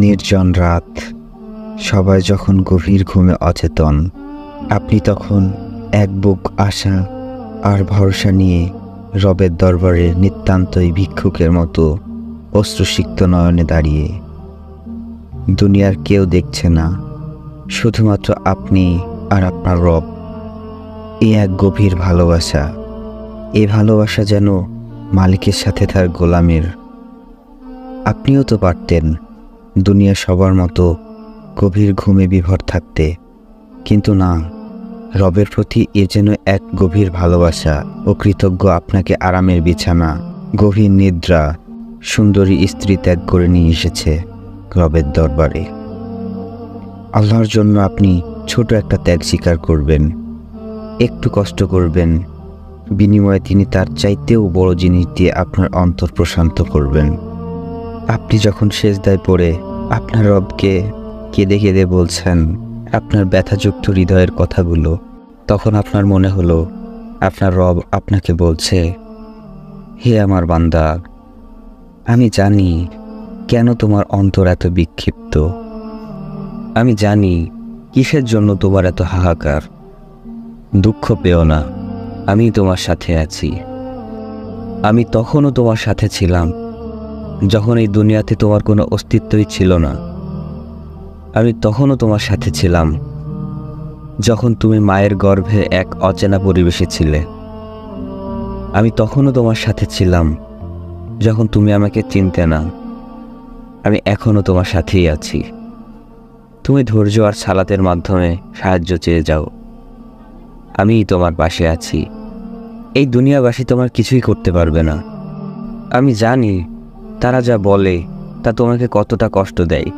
নির্জন রাত, সবাই যখন গভীর ঘুমে অচেতন, আপনি তখন এক বুক আশা আর ভরসা নিয়ে রবের দরবারে নিতান্তই ভিক্ষুকের মতো অশ্রুসিক্ত নয়নে দাঁড়িয়ে। দুনিয়ার কেউ দেখছে না, শুধুমাত্র আপনি আর আপনার রব। এই এক গভীর ভালোবাসা, এই ভালোবাসা যেন মালিকের সাথে তার গোলামের। আপনিও তো পারতেন দুনিয়া সবার মতো গভীর ঘুমে বিভোর থাকতে, কিন্তু না, রবের প্রতি এ যেন এক গভীর ভালোবাসা ও কৃতজ্ঞ আপনাকে আরামের বিছানা, গভীর নিদ্রা, সুন্দরী স্ত্রী ত্যাগ করে নিয়ে এসেছে রবের দরবারে। আল্লাহর জন্য আপনি ছোট একটা ত্যাগ স্বীকার করবেন, একটু কষ্ট করবেন, বিনিময়ে তিনি তার চাইতেও বড় জিনিস দিয়ে আপনার অন্তর প্রশান্ত করবেন। আপনি যখন সেজদায় পড়ে আপনার রবকে কেঁদে কেঁদে বলছেন আপনার ব্যথাযুক্ত হৃদয়ের কথাগুলো, তখন আপনার মনে হলো আপনার রব আপনাকে বলছে, হে আমার বান্দা, আমি জানি কেন তোমার অন্তর এত বিক্ষিপ্ত, আমি জানি কিসের জন্য তোমার এত হাহাকার। দুঃখ পেও না, আমি তোমার সাথে আছি। আমি তখনও তোমার সাথে ছিলাম যখন এই দুনিয়াতে তোমার কোনো অস্তিত্বই ছিল না। আমি তখনও তোমার সাথে ছিলাম যখন তুমি মায়ের গর্ভে এক অচেনা পরিবেশে ছিলে। আমি তখনও তোমার সাথে ছিলাম যখন তুমি আমাকে চিনতে না। আমি এখনও তোমার সাথেই আছি। তুমি ধৈর্য আর সালাতের মাধ্যমে সাহায্য চেয়ে যাও, আমিই তোমার পাশে আছি। এই দুনিয়াবাসী তোমার কিছুই করতে পারবে না। আমি জানি তারা যা বলে তা তোমাকে কতটা কষ্ট দেয়।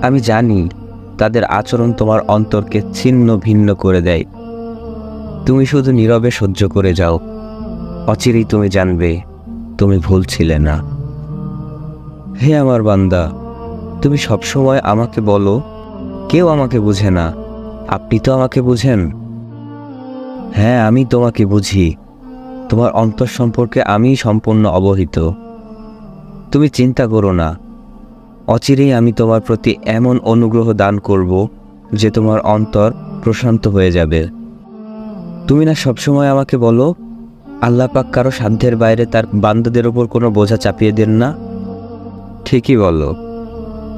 আমি জানি তাদের আচরণ তোমার অন্তরকে ছিন্ন ভিন্ন করে দেয়। তুমি শুধু নীরবে সহ্য করে যাও, অচিরেই তুমি জানবে তুমি ভুল ছিলে না। হে আমার বান্দা, তুমি সবসময় আমাকে বলো কেউ আমাকে বুঝে না, আপনি তো আমাকে বুঝেন। হ্যাঁ, আমি তোমাকে বুঝি, তোমার অন্তর সম্পর্কে আমি সম্পূর্ণ অবহিত। তুমি চিন্তা করো না, অচিরেই আমি তোমার প্রতি এমন অনুগ্রহ দান করব যে তোমার অন্তর প্রশান্ত হয়ে যাবে। তুমি না সবসময় আমাকে বলো আল্লাহ পাক কারো সাধ্যের বাইরে তার বান্দাদের ওপর কোনো বোঝা চাপিয়ে দেন না? ঠিকই বলো,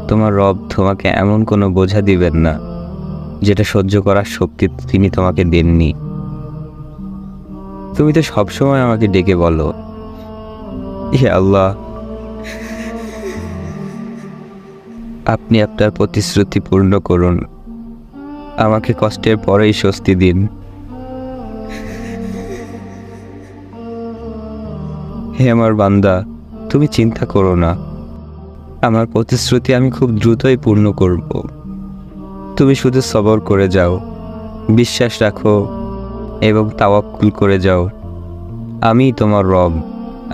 তোমার রব তোমাকে এমন কোনো বোঝা দিবেন না যেটা সহ্য করার শক্তি তিনি তোমাকে দেননি। তুমি তো সবসময় আমাকে ডেকে বলো, হে আল্লাহ, আপনি আপনার প্রতিশ্রুতি পূর্ণ করুন, আমাকে কষ্টের পরেই স্বস্তি দিন। হে আমার বান্দা, তুমি চিন্তা করো না, আমার প্রতিশ্রুতি আমি খুব দ্রুতই পূর্ণ করব। তুমি শুধু সবর করে যাও, বিশ্বাস রাখো এবং তাওয়াক্কুল করে যাও। আমি তোমার রব,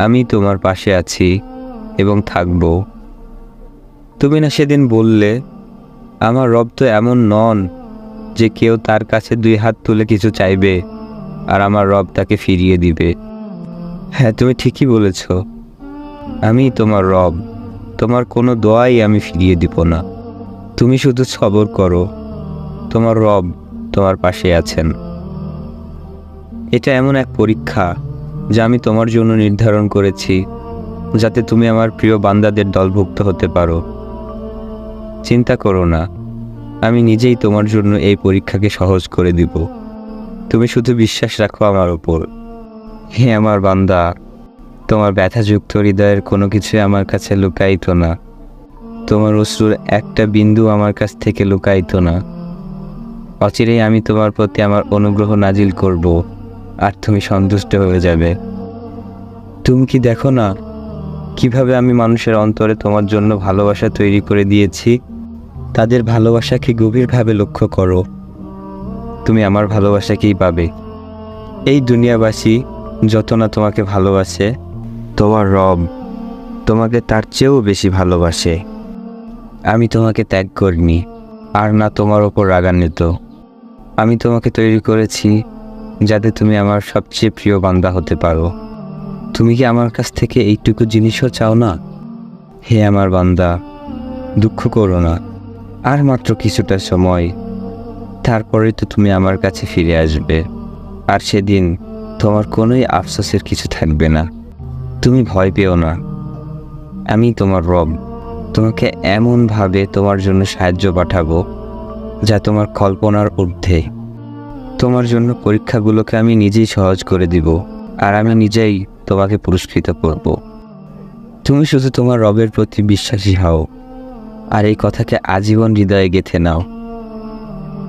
আমি তোমার পাশে আছি এবং থাকব। তুমি না সেদিন বললে আমার রব তো এমন নন যে কেউ তার কাছে দুই হাত তুলে কিছু চাইবে আর আমার রব তাকে ফিরিয়ে দিবে। হ্যাঁ, তুমি ঠিকই বলেছ, আমি তোমার রব, তোমার কোনো দোয়াই আমি ফিরিয়ে দিব না। তুমি শুধু সবর করো, তোমার রব তোমার পাশে আছেন। এটা এমন এক পরীক্ষা যা আমি তোমার জন্য নির্ধারণ করেছি, যাতে তুমি আমার প্রিয় বান্দাদের দলভুক্ত হতে পারো। চিন্তা করো না, আমি নিজেই তোমার জন্য এই পরীক্ষাকে সহজ করে দিব। তুমি শুধু বিশ্বাস রাখো আমার ওপর। হে আমার বান্দা, তোমার ব্যথাযুক্ত হৃদয়ের কোনো কিছুই আমার কাছে লুকায়িত না, তোমার অশ্রুর একটা বিন্দু আমার কাছ থেকে লুকায়িত না। অচিরেই আমি তোমার প্রতি আমার অনুগ্রহ নাজিল করব আর তুমি সন্তুষ্ট হয়ে যাবে। তুমি কি দেখো না কিভাবে আমি মানুষের অন্তরে তোমার জন্য ভালোবাসা তৈরি করে দিয়েছি? তাদের ভালোবাসাকে গভীরভাবে লক্ষ্য করো, তুমি আমার ভালোবাসাকেই পাবে। এই দুনিয়াবাসী যত না তোমাকে ভালোবাসে, তোমার রব তোমাকে তার চেয়েও বেশি ভালোবাসে। আমি তোমাকে ত্যাগ করিনি আর না তোমার ওপর রাগান্বিত। আমি তোমাকে তৈরি করেছি যাতে তুমি আমার সবচেয়ে প্রিয় বান্দা হতে পারো। তুমি কি আমার কাছ থেকে এইটুকু জিনিসও চাও না? হে আমার বান্দা, দুঃখ করো না, আর মাত্র কিছুটা সময়, তারপরে তো তুমি আমার কাছে ফিরে আসবে। আর সেদিন তোমার কোনোই আফসোসের কিছু থাকবে না। তুমি ভয় পেও না, আমি তোমার রব তোমাকে এমনভাবে তোমার জন্য সাহায্য পাঠাবো যা তোমার কল্পনার ঊর্ধ্বে। তোমার জন্য পরীক্ষাগুলোকে আমি নিজেই সহজ করে দিব, আর আমি নিজেই তোমাকে পুরস্কৃত করব। তুমি শুধু তোমার রবের প্রতি বিশ্বাসী হও, আর এই কথাকে আজীবন হৃদয়ে গেঁথে নাও।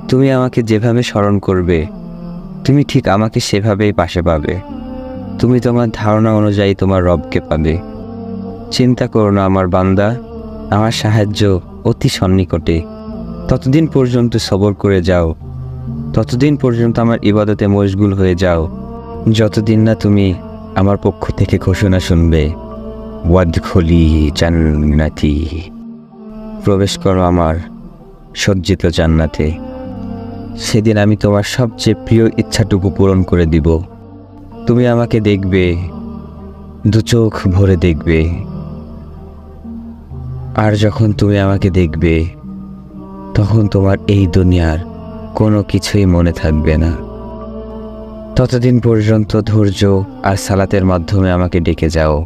তুমি আমাকে যেভাবে স্মরণ করবে, তুমি ঠিক আমাকে সেভাবেই পাশে পাবে। তুমি তোমার ধারণা অনুযায়ী তোমার রবকে পাবে। চিন্তা করো না আমার বান্দা, আমার সাহায্য অতি সন্নিকটে। ততদিন পর্যন্ত সবর করে যাও, ততদিন পর্যন্ত আমার ইবাদতে মশগুল হয়ে যাও, যতদিন না তুমি আমার পক্ষ থেকে ঘোষণা শুনবে, ওয়াদখুলি জান্নাতি, প্রবেশ করো আমার সজ্জিত জান্নাতে। সেদিন আমি তোমার সবচেয়ে প্রিয় ইচ্ছাটুকু পূরণ করে দিব। তুমি আমাকে দেখবে, দু চোখ ভরে দেখবে। আর যখন তুমি আমাকে দেখবে, তখন তোমার এই দুনিয়ার কোনো কিছুই মনে থাকবে না। ততদিন পর্যন্ত ধৈর্য আর সালাতের মাধ্যমে আমাকে ডেকে যাও।